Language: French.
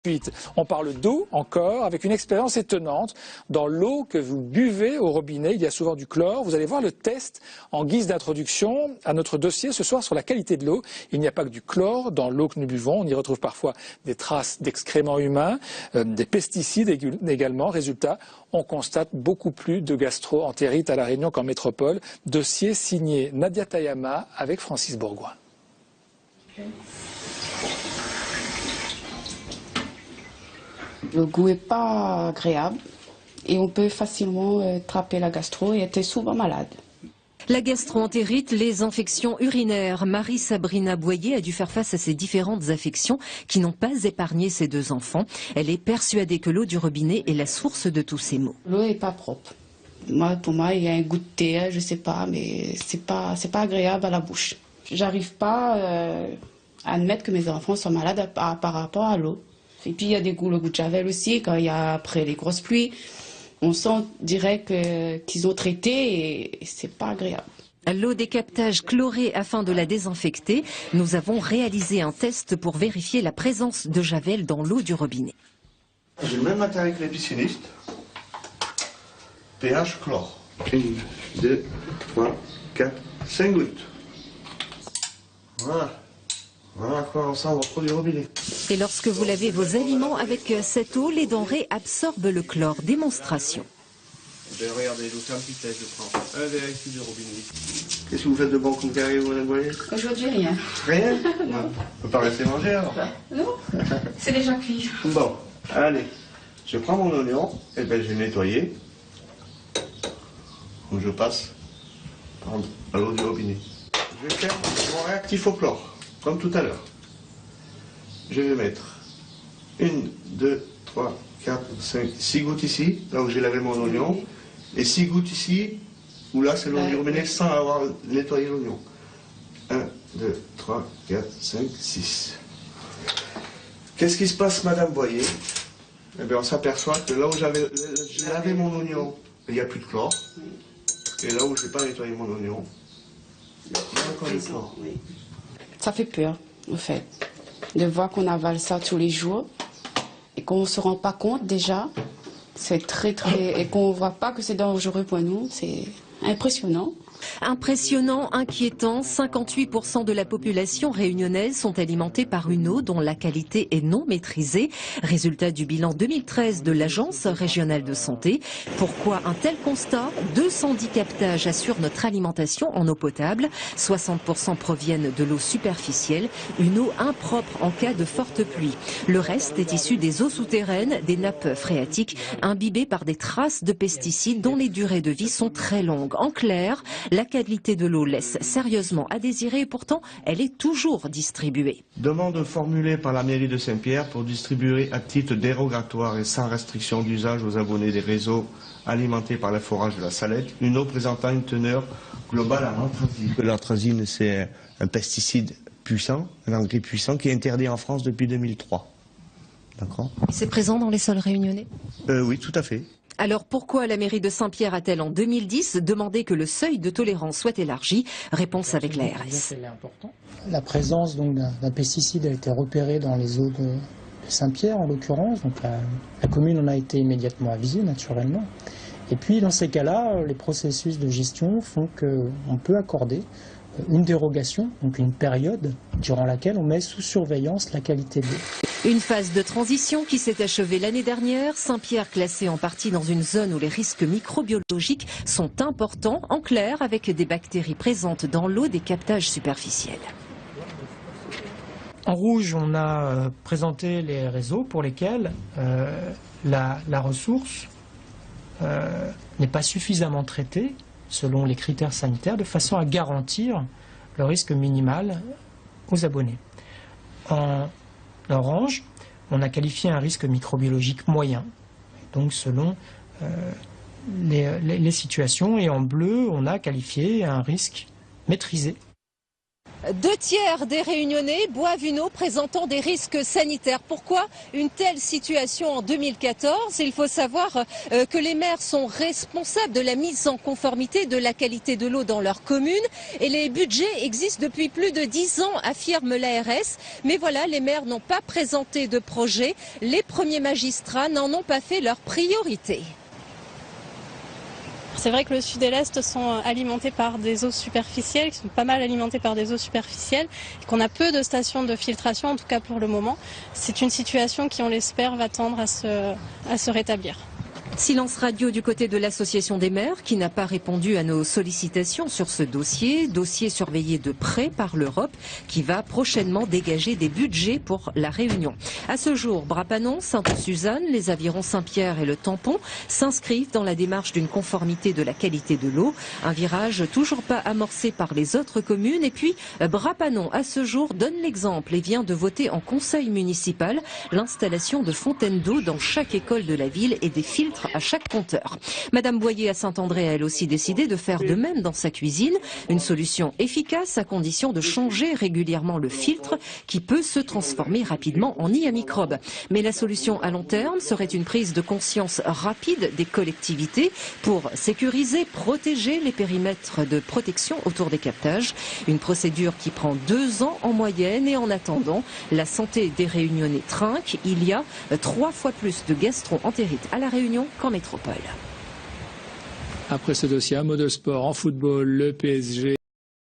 Ensuite, on parle d'eau encore, avec une expérience étonnante. Dans l'eau que vous buvez au robinet, il y a souvent du chlore. Vous allez voir le test en guise d'introduction à notre dossier ce soir sur la qualité de l'eau. Il n'y a pas que du chlore dans l'eau que nous buvons. On y retrouve parfois des traces d'excréments humains, des pesticides également. Résultat, on constate beaucoup plus de gastro-entérite à La Réunion qu'en métropole. Dossier signé Nadia Tayama avec Francis Bourgoin. Le goût n'est pas agréable et on peut facilement attraper la gastro et être souvent malade. La gastro-entérite, les infections urinaires. Marie-Sabrina Boyer a dû faire face à ces différentes affections qui n'ont pas épargné ses deux enfants. Elle est persuadée que l'eau du robinet est la source de tous ces maux. L'eau n'est pas propre. Pour moi, il y a un goût de thé, je sais pas, mais c'est pas agréable à la bouche. J'arrive pas à admettre que mes enfants sont malades par rapport à l'eau. Et puis il y a le goût de javel aussi, quand il y a après les grosses pluies, on sent direct qu'ils ont traité et c'est pas agréable. L'eau des captages chlorée afin de la désinfecter. Nous avons réalisé un test pour vérifier la présence de javel dans l'eau du robinet. J'ai le même matériel que les piscinistes. pH chlore. 1, 2, 3, 4, 5 gouttes. Voilà. Voilà à quoi ressemble votre eau du robinet. Et lorsque vous lavez vos aliments avec cette eau, les denrées absorbent le chlore. Démonstration. Regardez, je vous fais un petit test, je prends un verre ici de robinet. Qu'est-ce que vous faites de bon comme carré, vous, madame Boyer? Aujourd'hui, rien. Rien? Non. On peut pas rester manger alors? Non, c'est déjà cuit. Bon, allez. Je prends mon oignon, et ben je vais nettoyer. Donc je passe à l'eau du robinet. Je vais faire mon réactif au chlore, comme tout à l'heure. Je vais mettre 1, 2, 3, 4, 5, 6 gouttes ici, là où j'ai lavé mon oignon, et 6 gouttes ici, où là c'est l'eau du robinet sans avoir nettoyé l'oignon. 1, 2, 3, 4, 5, 6. Qu'est-ce qui se passe, madame Boyer? Eh bien, on s'aperçoit que là où j'ai lavé mon oignon, il n'y a plus de chlore. Et là où je n'ai pas nettoyé mon oignon, il y a encore du chlore. Ça fait peur, en fait, de voir qu'on avale ça tous les jours et qu'on ne se rend pas compte déjà. C'est et qu'on ne voit pas que c'est dangereux pour nous. C'est impressionnant. Impressionnant, inquiétant, 58% de la population réunionnaise sont alimentés par une eau dont la qualité est non maîtrisée. Résultat du bilan 2013 de l'Agence régionale de santé. Pourquoi un tel constat? 210 captages assurent notre alimentation en eau potable. 60% proviennent de l'eau superficielle, une eau impropre en cas de forte pluie. Le reste est issu des eaux souterraines, des nappes phréatiques imbibées par des traces de pesticides dont les durées de vie sont très longues. En clair, la qualité de l'eau laisse sérieusement à désirer et pourtant elle est toujours distribuée. Demande formulée par la mairie de Saint-Pierre pour distribuer à titre dérogatoire et sans restriction d'usage aux abonnés des réseaux alimentés par le forage de la Salette une eau présentant une teneur globale en anthracine. L'anthracine, c'est un pesticide puissant, un engrais puissant qui est interdit en France depuis 2003. D'accord ? C'est présent dans les sols réunionnais ? Oui, tout à fait. Alors pourquoi la mairie de Saint-Pierre a-t-elle en 2010 demandé que le seuil de tolérance soit élargi? Réponse avec l'ARS. La présence d'un pesticide a été repérée dans les eaux de Saint-Pierre en l'occurrence. Donc la commune en a été immédiatement avisée naturellement. Et puis dans ces cas-là, les processus de gestion font qu'on peut accorder une dérogation, donc une période durant laquelle on met sous surveillance la qualité de l'eau. Une phase de transition qui s'est achevée l'année dernière. Saint-Pierre classé en partie dans une zone où les risques microbiologiques sont importants, en clair avec des bactéries présentes dans l'eau des captages superficiels. En rouge, on a présenté les réseaux pour lesquels la ressource n'est pas suffisamment traitée selon les critères sanitaires de façon à garantir le risque minimal aux abonnés. En orange, on a qualifié un risque microbiologique moyen, donc selon les situations, et en bleu, on a qualifié un risque maîtrisé. 2/3 des Réunionnais boivent une eau présentant des risques sanitaires. Pourquoi une telle situation en 2014? Il faut savoir que les maires sont responsables de la mise en conformité de la qualité de l'eau dans leur commune et les budgets existent depuis plus de 10 ans, affirme l'ARS. Mais voilà, les maires n'ont pas présenté de projet. Les premiers magistrats n'en ont pas fait leur priorité. C'est vrai que le sud et l'est sont alimentés par des eaux superficielles, qui sont pas mal alimentés par des eaux superficielles, et qu'on a peu de stations de filtration, en tout cas pour le moment. C'est une situation qui, on l'espère, va tendre à se rétablir. Silence radio du côté de l'association des maires qui n'a pas répondu à nos sollicitations sur ce dossier surveillé de près par l'Europe qui va prochainement dégager des budgets pour la Réunion. À ce jour, Brapanon, Sainte-Suzanne, les Avirons Saint-Pierre et le Tampon s'inscrivent dans la démarche d'une conformité de la qualité de l'eau. Un virage toujours pas amorcé par les autres communes. Et puis, Brapanon, à ce jour, donne l'exemple et vient de voter en conseil municipal l'installation de fontaines d'eau dans chaque école de la ville et des filtres à chaque compteur. Madame Boyer à Saint-André a elle aussi décidé de faire de même dans sa cuisine. Une solution efficace à condition de changer régulièrement le filtre qui peut se transformer rapidement en nid à microbes. Mais la solution à long terme serait une prise de conscience rapide des collectivités pour sécuriser, protéger les périmètres de protection autour des captages. Une procédure qui prend 2 ans en moyenne et en attendant, la santé des Réunionnais trinque. Il y a 3 fois plus de gastro-entérites à La Réunion qu'en métropole. Après ce dossier, un mot de sport en football, le PSG